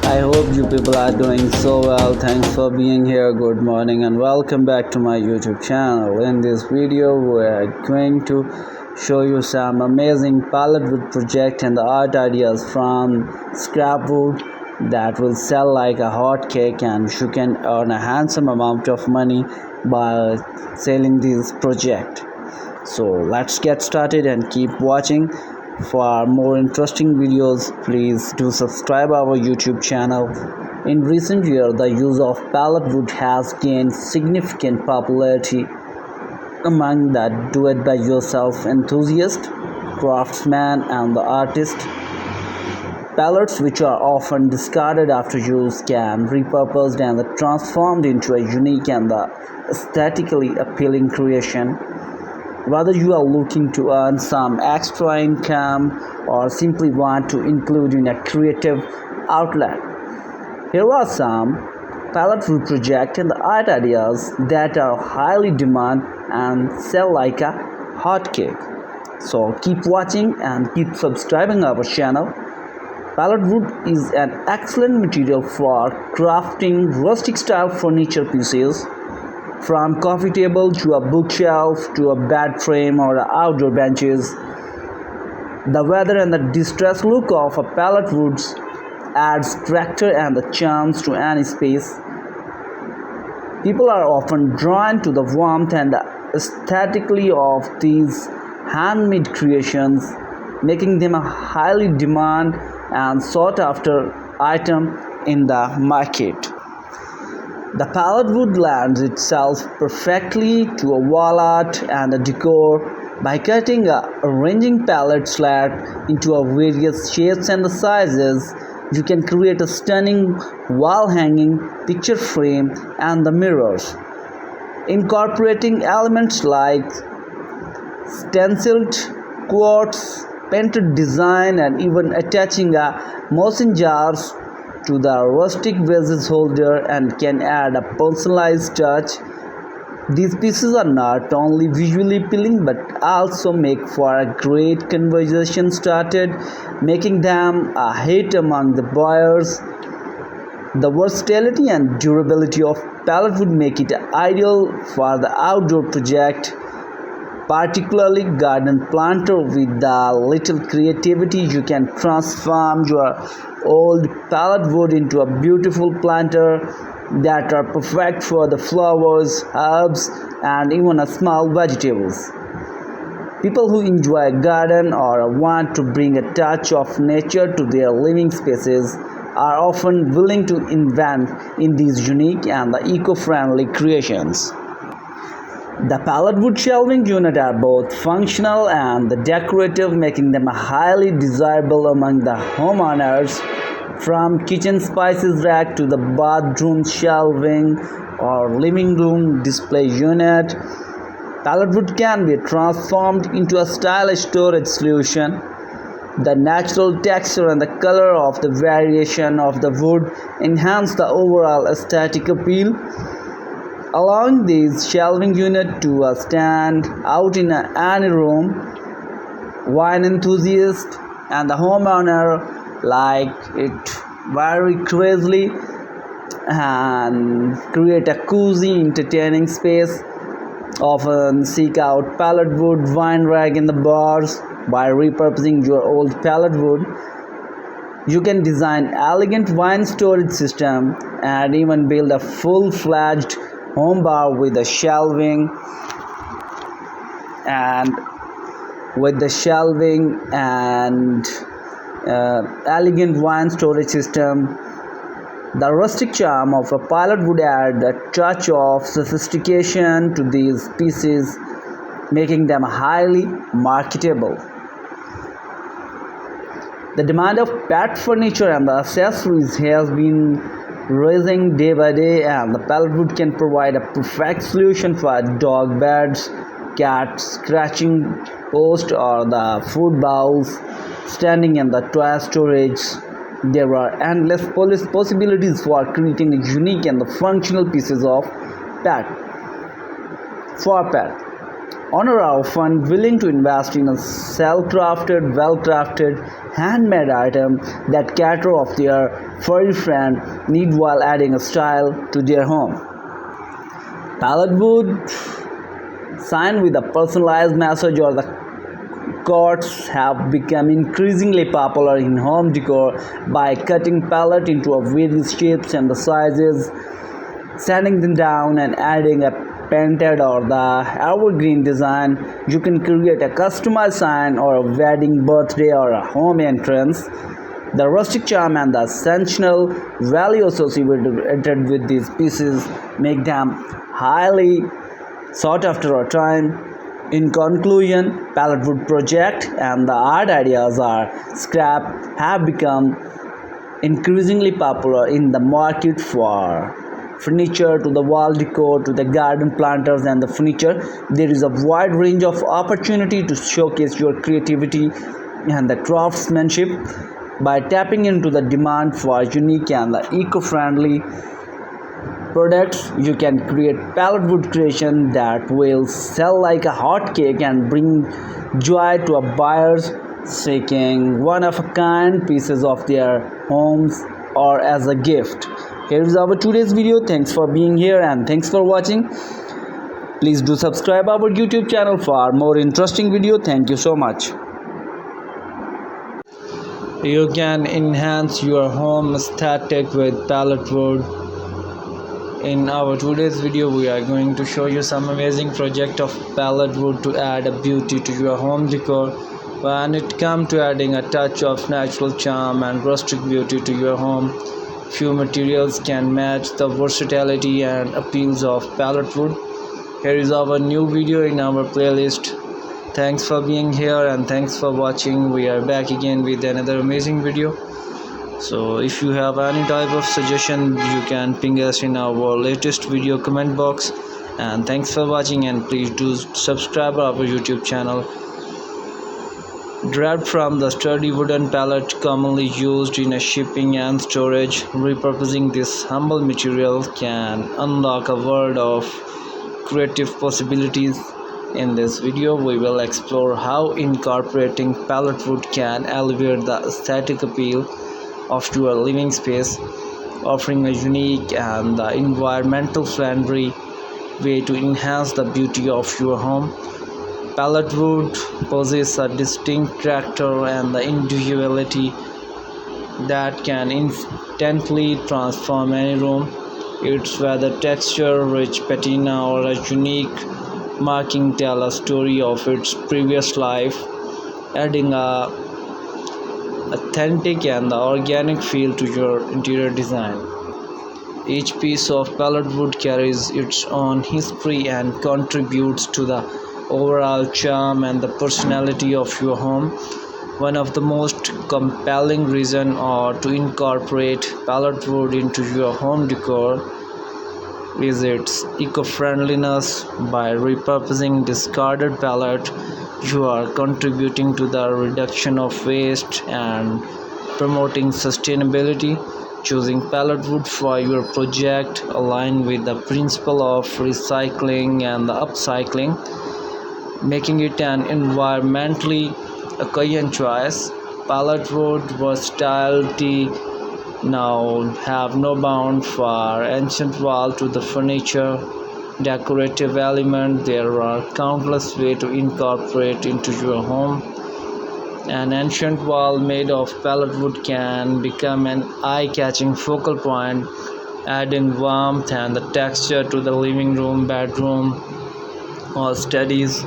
I hope you people are doing so well. Thanks for being here. Good morning and welcome back to my YouTube channel. In this video, we're going to show you some amazing pallet wood project and the art ideas from scrap wood that will sell like a hot cake, and you can earn a handsome amount of money by selling this project. So let's get started and keep watching. For more interesting videos, please do subscribe our YouTube channel. In recent years, the use of pallet wood has gained significant popularity among the do-it-by-yourself enthusiast, craftsman, and the artist. Pallets, which are often discarded after use, can be repurposed and transformed into a unique and aesthetically appealing creation. Whether you are looking to earn some extra income or simply want to include in a creative outlet, here are some pallet wood projects and art ideas that are highly demanded and sell like a hot cake. So keep watching and keep subscribing our channel. Pallet wood is an excellent material for crafting rustic style furniture pieces. From coffee table to a bookshelf to a bed frame or outdoor benches, the weather and the distressed look of a pallet wood adds character and the charms to any space. People are often drawn to the warmth and the aesthetically of these handmade creations, making them a highly demanded and sought after item in the market. The pallet wood lends itself perfectly to a wall art and a decor. By cutting a arranging pallet slat into a various shapes and sizes, you can create a stunning wall hanging, picture frame, and the mirrors. Incorporating elements like stenciled quotes, painted design, and even attaching a mason jars to the rustic vase holder and can add a personalized touch. These pieces are not only visually appealing but also make for a great conversation started, making them a hit among the buyers. The versatility and durability of pallet wood make it ideal for the outdoor project, particularly garden planter. With the little creativity, you can transform your old pallet wood into a beautiful planter that are perfect for the flowers, herbs, and even a small vegetables. People who enjoy a garden or want to bring a touch of nature to their living spaces are often willing to invest in these unique and eco-friendly creations. The pallet wood shelving unit are both functional and decorative, making them highly desirable among the homeowners. From kitchen spices rack to the bathroom shelving or living room display unit, pallet wood can be transformed into a stylish storage solution. The natural texture and the color of the variation of the wood enhance the overall aesthetic appeal, allowing these shelving unit to stand out in any room. Wine enthusiast and the homeowner like it very crazily and create a cozy, entertaining space. Often seek out pallet wood wine rack in the bars. By repurposing your old pallet wood, you can design elegant wine storage system and even build a full-fledged home bar with the shelving and elegant wine storage system. The rustic charm of a pallet would add a touch of sophistication to these pieces, making them highly marketable. The demand of pet furniture and the accessories has been rising day by day, and the pallet wood can provide a perfect solution for dog beds, cat scratching post, or the food bowls standing in the toy storage. There are endless possibilities for creating unique and functional pieces of pet. Owners are often willing to invest in a self-crafted, well-crafted, handmade item that cater of their furry friend need while adding a style to their home. Pallet wood, signed with a personalized message or the cords have become increasingly popular in home decor by cutting pallet into various shapes and the sizes, sanding them down and adding a painted or the evergreen design. You can create a customized sign or a wedding, birthday or a home entrance. The rustic charm and the sensational value associated with these pieces make them highly sought after a time. In conclusion, pallet wood project and the art ideas are scrap have become increasingly popular in the market for furniture to the wall decor to the garden planters and the furniture. There is a wide range of opportunity to showcase your creativity and the craftsmanship by tapping into the demand for unique and the eco-friendly products. You can create pallet wood creation that will sell like a hot cake and bring joy to a buyers seeking one of a kind pieces of their homes or as a gift. Here is our today's video. Thanks for being here and thanks for watching. Please do subscribe our YouTube channel for more interesting video. Thank you so much. You can enhance your home aesthetic with pallet wood. In our today's video, we are going to show you some amazing project of pallet wood to add a beauty to your home decor. When it comes to adding a touch of natural charm and rustic beauty to your home, few materials can match the versatility and appeals of pallet wood. Here is our new video in our playlist. Thanks for being here and thanks for watching. We are back again with another amazing video. So if you have any type of suggestion, you can ping us in our latest video comment box. And thanks for watching and please do subscribe our YouTube channel. Derived from the sturdy wooden pallet commonly used in a shipping and storage, repurposing this humble material can unlock a world of creative possibilities. In this video, we will explore how incorporating pallet wood can elevate the aesthetic appeal of your living space, offering a unique and environmental friendly way to enhance the beauty of your home. Pallet wood possesses a distinct character and the individuality that can instantly transform any room. Its whether texture, rich patina, or a unique marking tell a story of its previous life, adding a authentic and the organic feel to your interior design. Each piece of pallet wood carries its own history and contributes to the overall charm and the personality of your home. One of the most compelling reasons are to incorporate pallet wood into your home decor is its eco-friendliness. By repurposing discarded pallet, you are contributing to the reduction of waste and promoting sustainability. Choosing pallet wood for your project align with the principle of recycling and the upcycling, making it an environmentally conscious choice. Pallet wood versatility now have no bound for ancient wall to the furniture decorative element. There are countless ways to incorporate into your home. An ancient wall made of pallet wood can become an eye-catching focal point, adding warmth and the texture to the living room, bedroom, or studies.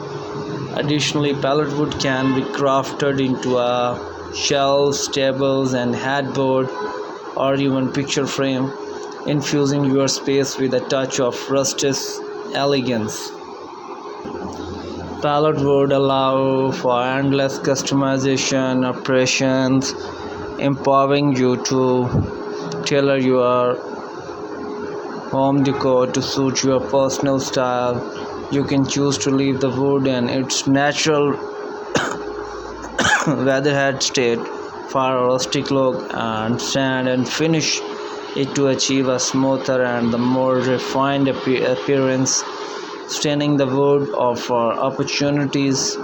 Additionally, pallet wood can be crafted into a shelves, tables, and headboard, or even picture frame, infusing your space with a touch of rustic elegance. Pallet wood allow for endless customization operations, empowering you to tailor your home decor to suit your personal style. You can choose to leave the wood in its natural weatherhead state for a rustic look and sand and finish it to achieve a smoother and the more refined appearance. Staining the wood offer opportunities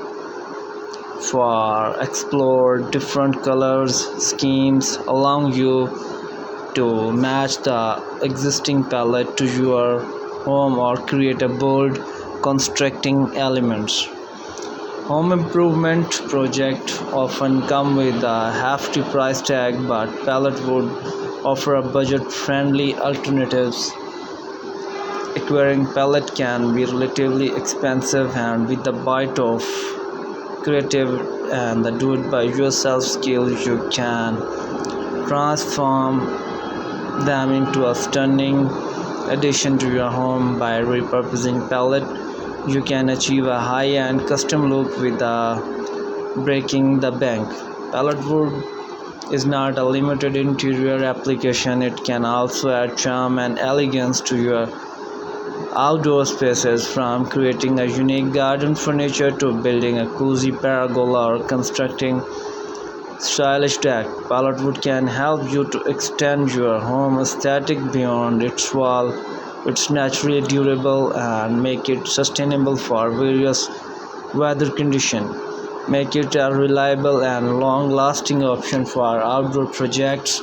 for explore different colors schemes, allowing you to match the existing palette to your home or create a bold constructing elements. Home improvement projects often come with a hefty price tag, but pallet wood offer a budget-friendly alternatives. Acquiring pallet can be relatively expensive, and with the bite of creative and the do-it-by-yourself skills, you can transform them into a stunning addition to your home. By repurposing pallet, you can achieve a high-end custom look without breaking the bank. Pallet wood is not a limited interior application, it can also add charm and elegance to your outdoor spaces, from creating a unique garden furniture to building a cozy pergola or constructing stylish deck. Pallet wood can help you to extend your home aesthetic beyond its wall. It's naturally durable and make it sustainable for various weather conditions. Make it a reliable and long-lasting option for outdoor projects.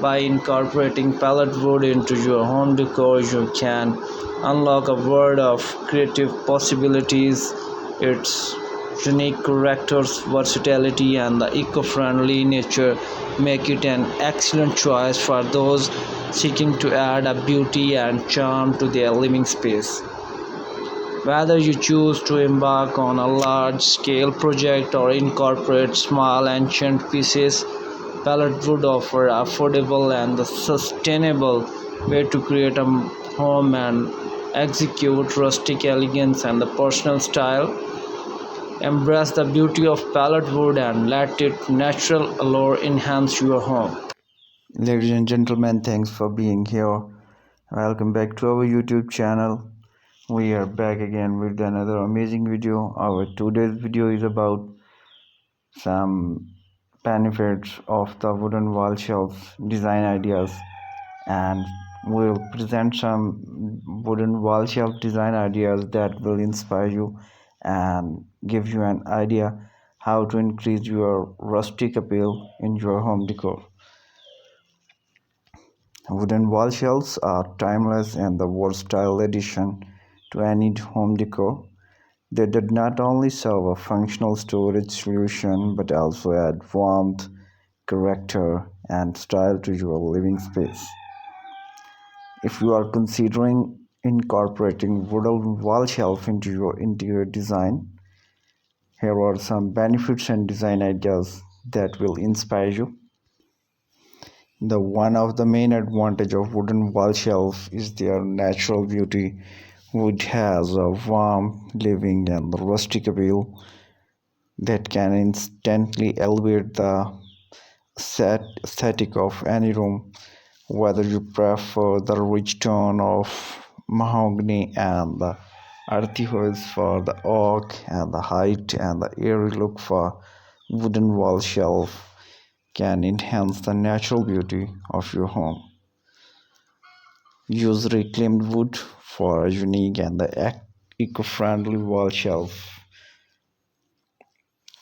By incorporating pallet wood into your home decor, you can unlock a world of creative possibilities. Its unique characters, versatility, and the eco-friendly nature make it an excellent choice for those seeking to add a beauty and charm to their living space. Whether you choose to embark on a large-scale project or incorporate small ancient pieces, pallet wood offer affordable and sustainable way to create a home and execute rustic elegance and the personal style. Embrace the beauty of pallet wood and let its natural allure enhance your home. Ladies and gentlemen, thanks for being here. Welcome back to our YouTube channel. We are back again with another amazing video. Our today's video is about some benefits of the wooden wall shelf design ideas, and we'll present some wooden wall shelf design ideas that will inspire you and give you an idea how to increase your rustic appeal in your home decor. Wooden wall shelves are timeless and the versatile addition to any home decor. They did not only serve a functional storage solution but also add warmth, character, and style to your living space. If you are considering incorporating wooden wall shelf into your interior design, here are some benefits and design ideas that will inspire you. The one of the main advantage of wooden wall shelf is their natural beauty. Wood has a warm, living, and rustic appeal that can instantly elevate the aesthetic of any room. Whether you prefer the rich tone of mahogany and the earthy hues for the oak, and the height and the airy look for wooden wall shelf can enhance the natural beauty of your home. Use reclaimed wood for a unique and the eco-friendly wall shelf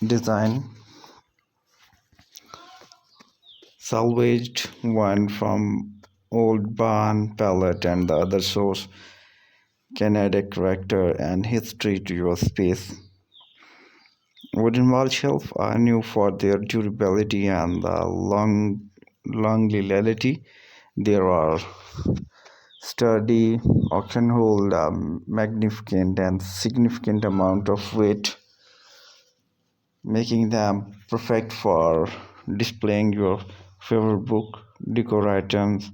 design. Salvaged one from old barn pallet and the other source can add a character and history to your space. Wooden wall shelves are new for their durability and the longevity. They are sturdy, often hold a magnificent and significant amount of weight, making them perfect for displaying your favorite book, decor items,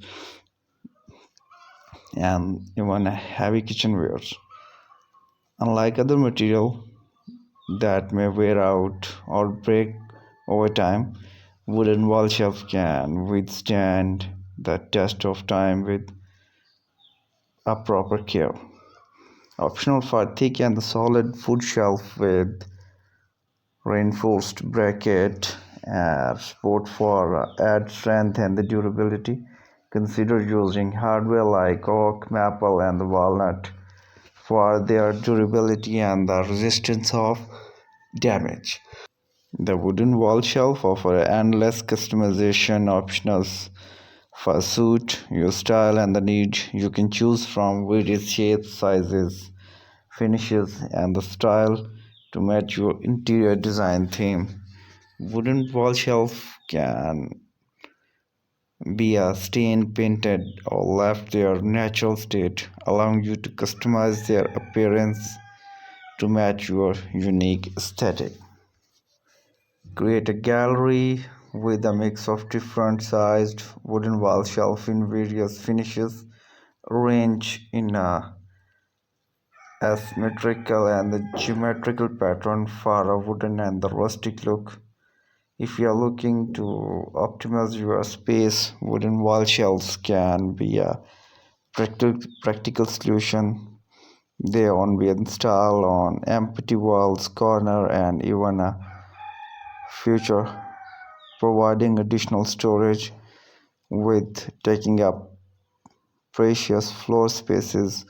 and even heavy kitchenwares. Unlike other material that may wear out or break over time, wooden wall shelves can withstand the test of time with a proper care. Optional for thick and solid wood shelf with reinforced bracket support for add strength and the durability. Consider using hardware like oak, maple, and the walnut for their durability and the resistance of damage. The wooden wall shelf offers endless customization options for suit your style and the need. You can choose from various shapes, sizes, finishes, and the style to match your interior design theme. Wooden wall shelf can be a stain painted or left their natural state, allowing you to customize their appearance to match your unique aesthetic. Create a gallery with a mix of different sized wooden wall shelf in various finishes, arranged in a asymmetrical and the geometrical pattern for a wooden and the rustic look. If you are looking to optimize your space, wooden wall shelves can be a practical solution. They can be installed on empty walls, corner, and even a future, providing additional storage with taking up precious floor spaces.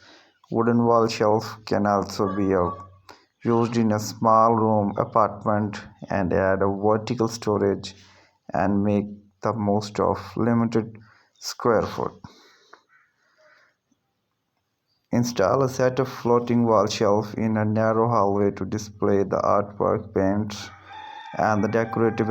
Wooden wall shelf can also be used in a small room apartment and add a vertical storage and make the most of limited square foot. Install a set of floating wall shelf in a narrow hallway to display the artwork, paints, and the decorative